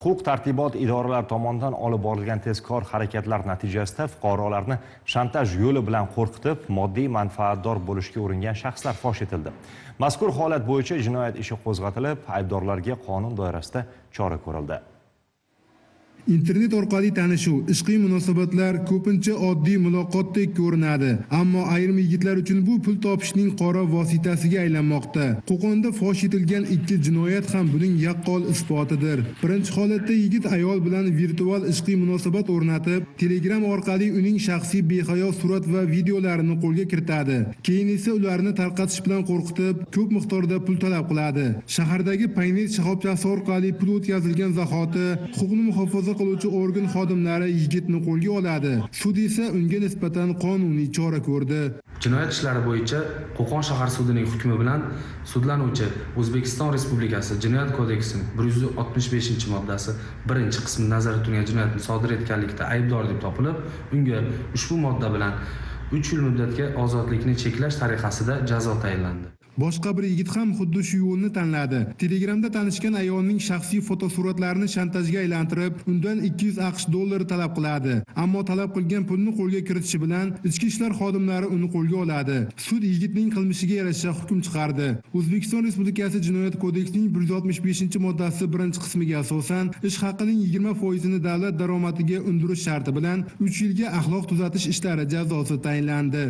Huquq-tartibot idoralari tomonidan olib borilgan tezkor harakatlar natijasida fuqarolarni shantaj yo'li bilan qo'rqitib, moddiy manfaatdor bo'lishga uringan shaxslar fosh etildi. Mazkur holat bo'yicha jinoyat ishi qo'zg'atilib, aybdorlarga qonun doirasida chora ko'rildi. Internet orqali tanishuv, ishqiy munosabatlar ko'pincha oddiy muloqotdek ko'rinadi, ammo ayrim yigitlar uchun bu pul topishning qora vositasiga aylanmoqda. Qo'qonda fosh etilgan ikki jinoyat ham buning yaqqol isbotidir. Birinchi holatda yigit ayol bilan virtual ishqiy munosabat o'rnatib, Telegram orqali uning shaxsiy behayo surat va videolarini qo'lga kiritadi. Keyin esa ularni tarqatish bilan qo'rqitib, ko'p miqdorda pul talab qiladi. Shahardagi Paynet shoxobchasi orqali pul o'tkazilgan zahoti huquqni muhofaza qiluvchi organ xodimlari yigitni qo'lga oladi. Sud esa unga nisbatan qonuniy chora ko'rdi. Jinoyat ishlari bo'yicha Qo'qon shahar sudining hukmi bilan sudlanuvchi O'zbekiston Respublikasi Jinoyat kodeksining 165-moddasi 1-qismi nazarda tutilgan jinoyatni sodir etganlikda aybdor deb topilib, unga ushbu modda bilan 3 yil muddatga ozodlikni cheklash tariqasida jazo tayinlandi. Boshqa bir yigit ham xuddi shu yo'lni tanladi. Telegramda tanishgan ayolning shaxsiy fotosuratlarini shantajga aylantirib, undan 200 AQSh dollari talab qiladi. Ammo talab qilgan pulni qo'lga kiritishi bilan ichki ishlar xodimlari uni qo'lga oladi. Sud yigitning qilmishiga yarasha hukm chiqardi. O'zbekiston Respublikasi Jinoyat kodeksining 165-moddasi 1-qismiga asosan ish haqining 20% davlat daromadiga undirish sharti bilan 3 yilga axloq tuzatish ishlari jazosi tayinlandi.